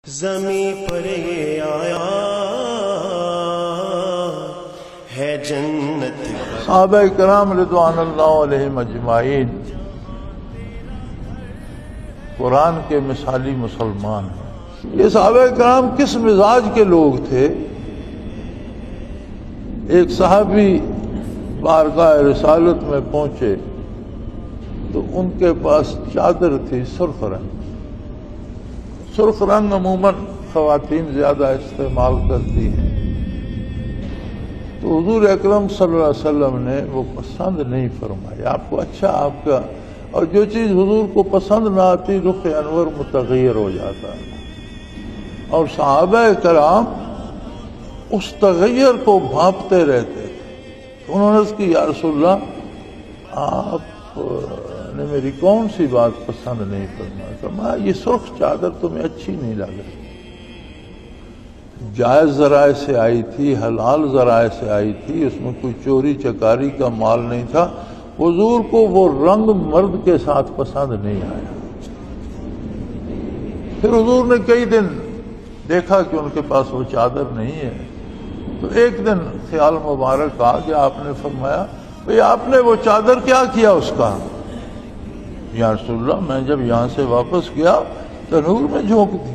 زمین پر یہ آیا ہے جنت۔ صحابہ کرام رضوان اللہ علیہم اجمعین قرآن کے مثالی مسلمان ہیں۔ یہ صحابہ کرام کس مزاج کے لوگ تھے؟ ایک صحابی بارگاہ رسالت میں پہنچے تو ان کے پاس چادر تھی سرخ رنگ۔ سرخ رنگ عموماً خواتین زیادہ استعمال کرتی ہیں، تو حضور اکرم صلی اللہ علیہ وسلم نے وہ پسند نہیں فرمایا۔ آپ کو اچھا آپ کا، اور جو چیز حضور کو پسند نہ آتی رخ انور متغیر ہو جاتا ہے، اور صحابہ کرام اس تغیر کو بھانپتے رہتے تھے۔ انہوں نے عرض کی یا رسول اللہ آپ نے میری کون سی بات پسند نہیں فرمایا؟ یہ سرخ چادر تمہیں اچھی نہیں لگ رہی۔ جائز ذرائع سے آئی تھی، حلال ذرائع سے آئی تھی، اس میں کوئی چوری چکاری کا مال نہیں تھا۔ حضور کو وہ رنگ مرد کے ساتھ پسند نہیں آیا۔ پھر حضور نے کئی دن دیکھا کہ ان کے پاس وہ چادر نہیں ہے، تو ایک دن خیال مبارک آ گیا، آپ نے فرمایا بھئی آپ نے وہ چادر کیا کیا اس کا؟ یا رسول اللہ میں جب یہاں سے واپس گیا تنور میں جھونک دی۔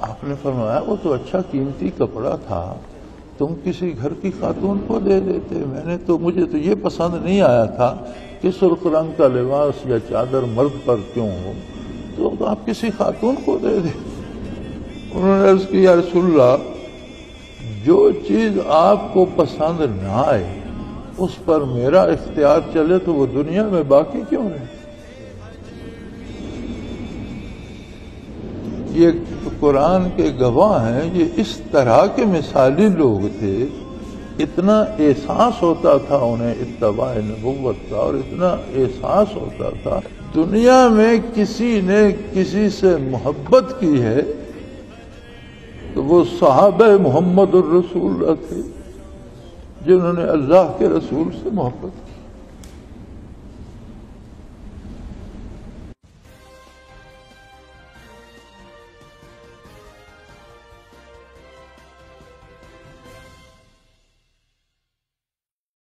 آپ نے فرمایا وہ تو اچھا قیمتی کپڑا تھا، تم کسی گھر کی خاتون کو دے دیتے، مجھے تو یہ پسند نہیں آیا تھا کہ سرخ رنگ کا لباس یا چادر مرد پر کیوں ہو، تو آپ کسی خاتون کو دے دیں۔ انہوں نے عرض کی یا رسول اللہ جو چیز آپ کو پسند نہ آئے اس پر میرا اختیار چلے تو وہ دنیا میں باقی کیوں ہے؟ یہ قرآن کے گواہ ہیں، یہ اس طرح کے مثالی لوگ تھے، اتنا احساس ہوتا تھا انہیں اتباع نبوت کا، اور اتنا احساس ہوتا تھا دنیا میں کسی نے کسی سے محبت کی ہے تو وہ صحابہ محمد الرسول اللہ تھے، جنہوں نے اللہ کے رسول سے محبت کی۔